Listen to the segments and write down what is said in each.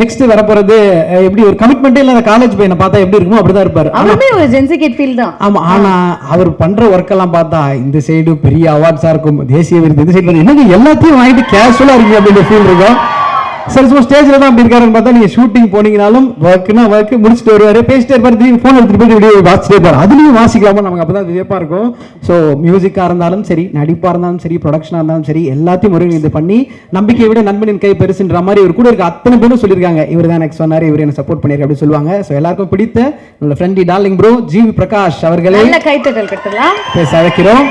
Next வரப்போறது எப்படி ஒரு கமிட்மெண்டே இல்லாத காலேஜ் பையனை பார்த்தா எப்படி இருக்குமோ அப்படிதான் இருப்பாரு. அவருமே ஒரு ஜென்சிகேட் ஃபீல் தான். ஆமா, ஆனா அவர் பண்ற ஒர்க் எல்லாம் பார்த்தா இந்த சைடு பெரிய அவார்ட்ஸா இருக்கும், தேசிய விருது, இந்த சைடு என்னங்க எல்லாத்தையும் வாங்கிட்டு கேஷுவலா இருக்கு அப்படின்ற ஃபீல் இருக்கும். சரி, சும்மா ஸ்டேஜ்ல தான் அப்படி இருக்காருன்னு பார்த்தா நீங்க ஷூட்டிங் போனீங்கனாலும் ஒர்க்னா ஒர்க் முடிச்சுட்டு வருவாரு, பேசிட்டே இருப்பாரு, திரும்பி ஃபோன் எடுத்துட்டு போய் இப்படியே வாசிட்டே இருப்பாரு. அதுலயும் வாசிக்காம நமக்கு அப்பதான் வியப்பா இருக்கும். ஸோ மியூசிக்கா இருந்தாலும் சரி, நடிப்பா இருந்தாலும் சரி, ப்ரொடக்ஷனா இருந்தாலும் சரி, எல்லாத்தையும் ஒருங்கிணைந்து பண்ணி நம்பிக்கையை விட நண்பனின் கை பெருசுன்ற மாதிரி இவர் கூட இருக்க அத்தனை பேரும் சொல்லியிருக்காங்க, இவர் தான் எனக்கு சொன்னாரு, இவர் என்ன சப்போர்ட் பண்ணிருக்க அப்படின்னு சொல்லுவாங்க. ஸோ எல்லாருக்கும் பிடித்த உங்களோட ஃப்ரெண்டி டார்லிங் ப்ரோ ஜிவி பிரகாஷ் அவர்களை கைத்தட்டல் கட்டலாம் பேச அழைக்கிறோம்.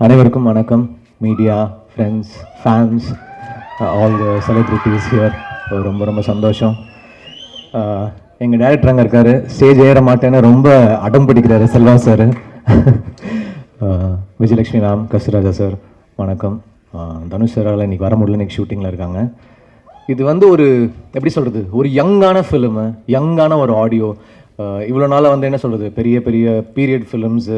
அனைவருக்கும் வணக்கம். Media, friends, fans, all the celebrities here. ரொம்ப ரொம்ப சந்தோஷம். எங்கள் டேரக்டர் அங்கே இருக்கார், ஸ்டேஜ் ஏற மாட்டேன்னு ரொம்ப அடம் பிடிக்கிறாரு Selva sir. Vijayalakshmi ma'am, Kasthuraja sir வணக்கம். தனுஷ் சாரால் இன்றைக்கி வர முடியல, இன்றைக்கி ஷூட்டிங்கில் இருக்காங்க. இது வந்து ஒரு எப்படி சொல்கிறது, ஒரு யங்கான ஃபிலிமு, யங்கான ஒரு ஆடியோ. இவ்வளோ நாளாக வந்து என்ன சொல்கிறது, பெரிய பெரிய பீரியட் ஃபிலிம்ஸு,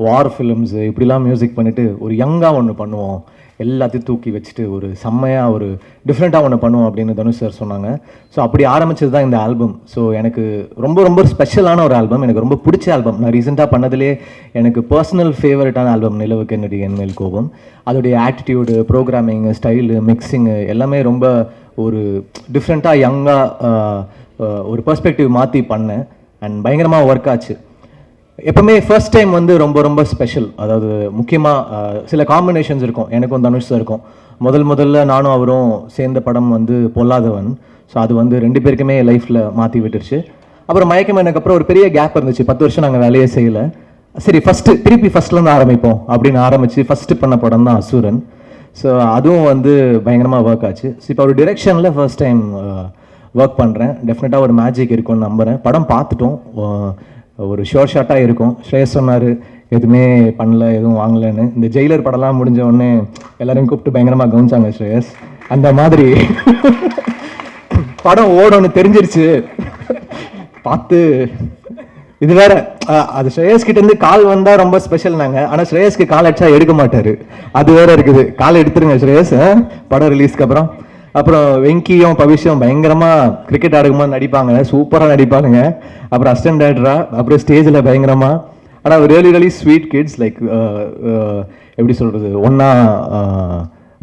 வார் ஃபிலிம்ஸு இப்படிலாம் மியூசிக் பண்ணிவிட்டு ஒரு யங்காக ஒன்று பண்ணுவோம், எல்லாத்தையும் தூக்கி வச்சுட்டு ஒரு செம்மையாக ஒரு டிஃப்ரெண்ட்டாக ஒன்று பண்ணுவோம் அப்படின்னு தனுஷ் சார் சொன்னாங்க. ஸோ அப்படி ஆரம்பிச்சது தான் இந்த ஆல்பம். ஸோ எனக்கு ரொம்ப ரொம்ப ஸ்பெஷலான ஒரு ஆல்பம், எனக்கு ரொம்ப பிடிச்ச ஆல்பம். நான் ரீசெண்டாக பண்ணதுலே எனக்கு பர்சனல் ஃபேவரட்டான ஆல்பம் நிலவுக்கு என்னடி என்மேல் கோபம். அதோடைய ஆட்டிடியூடு, ப்ரோக்ராமிங், ஸ்டைலு, மிக்சிங்கு எல்லாமே ரொம்ப ஒரு டிஃப்ரெண்ட்டாக யங்காக ஒரு பெர்ஸ்பெக்டிவ் மாற்றி பண்ணேன். அண்ட் பயங்கரமாக ஒர்க் ஆச்சு. எப்பவுமே ஃபர்ஸ்ட் டைம் வந்து ரொம்ப ரொம்ப ஸ்பெஷல். அதாவது முக்கியமாக சில காம்பினேஷன்ஸ் இருக்கும், எனக்கும் தனுஷ் சார் இருக்கும். முதல்ல நானும் அவரும் சேர்ந்த படம் வந்து பொல்லாதவன். ஸோ அது வந்து ரெண்டு பேருக்குமே லைஃப்பில் மாற்றி விட்டுருச்சு. அப்புறம் மயக்கம் எனக்கப்புறம் ஒரு பெரிய கேப் இருந்துச்சு, 10 வருஷம் நாங்கள் வேலையே செய்யலை. சரி, திருப்பி ஃபஸ்ட்லேருந்து ஆரம்பிப்போம் அப்படின்னு ஆரம்பித்து ஃபஸ்ட்டு பண்ண படம் தான் அசுரன். ஸோ அதுவும் வந்து பயங்கரமாக ஒர்க் ஆச்சு. ஸோ இப்போ ஒரு டிரெக்ஷனில் ஃபர்ஸ்ட் டைம் ஒர்க் பண்ணுறேன். டெஃபினட்டாக ஒரு மேஜிக் இருக்கும்னு நம்புகிறேன். படம் பார்த்துட்டோம், ஒரு ஷோர் ஷாட்டாக இருக்கும். ஸ்ரேயஸ் சொன்னார் எதுவுமே பண்ணல, எதுவும் வாங்கலைன்னு. இந்த ஜெயிலர் படம்லாம் முடிஞ்ச உடனே எல்லாரையும் கூப்பிட்டு பயங்கரமாக கவனிச்சாங்க ஸ்ரேயஸ். அந்த மாதிரி படம் ஓடணும்னு தெரிஞ்சிருச்சு, பார்த்து இது வேற. அது ஸ்ரேயஸ் கிட்டேருந்து கால் வந்தால் ரொம்ப ஸ்பெஷல் நாங்கள். ஆனால் ஸ்ரேயஸ்க்கு கால் அடிச்சா எடுக்க மாட்டார், அது வேற இருக்குது. கால் எடுத்துருங்க ஸ்ரேயஸ், படம் ரிலீஸ்க்கு அப்புறம் வெங்கியும் பவிஷும் பயங்கரமாக கிரிக்கெட் ஆடுக்கும்போது நடிப்பாங்க, சூப்பராக நடிப்பாங்க. அப்புறம் அசிஸ்டன்ட் டைரக்டரா, அப்புறம் ஸ்டேஜில் பயங்கரமாக. ஆனால் ரியலி ஸ்வீட் கிட்ஸ், லைக் எப்படி சொல்கிறது, ஒன்றா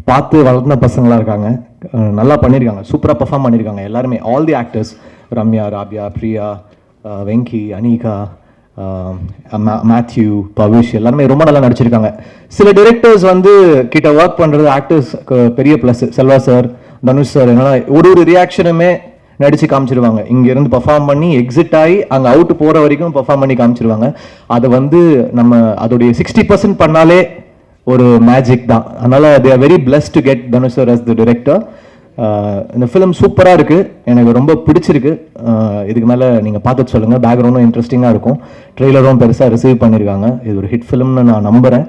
பார்த்து வளர்ந்த பசங்களாக இருக்காங்க. நல்லா பண்ணியிருக்காங்க, சூப்பராக பர்ஃபார்ம் பண்ணியிருக்காங்க எல்லாருமே. All the actors, Ramya, Rabia, Priya, Venky, Anika, Matthew, Pavish எல்லாருமே ரொம்ப நல்லா நடிச்சிருக்காங்க. சில டிரெக்டர்ஸ் வந்து கிட்ட ஒர்க் பண்ணுறது ஆக்டர்ஸ்க்கு பெரிய plus. Selva sir, Dhanush sir என்னால் ஒரு ரியாக்ஷனுமே நடித்து காமிச்சிருவாங்க. இங்கேருந்து பர்ஃபார்ம் பண்ணி எக்ஸிட் ஆகி அங்கே அவுட் போகிற வரைக்கும் பர்ஃபார்ம் பண்ணி காமிச்சிருவாங்க. அதை வந்து நம்ம அதோடைய 60% பண்ணாலே ஒரு மேஜிக் தான். அதனால் they are very blessed to get Dhanush sir as the director. இந்த ஃபிலிம் சூப்பராக இருக்குது, எனக்கு ரொம்ப பிடிச்சிருக்கு. இதுக்கு மேலே நீங்கள் பார்த்துட்டு சொல்லுங்கள். பேக்ரவுண்டும் இன்ட்ரெஸ்டிங்காக இருக்கும், ட்ரெய்லரும் பெருசாக ரிசீவ் பண்ணியிருக்காங்க. இது ஒரு ஹிட் ஃபிலிம்னு நான் நம்புகிறேன்.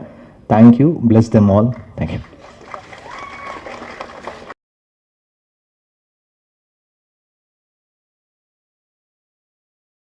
Thank you, plus them all. Thank you.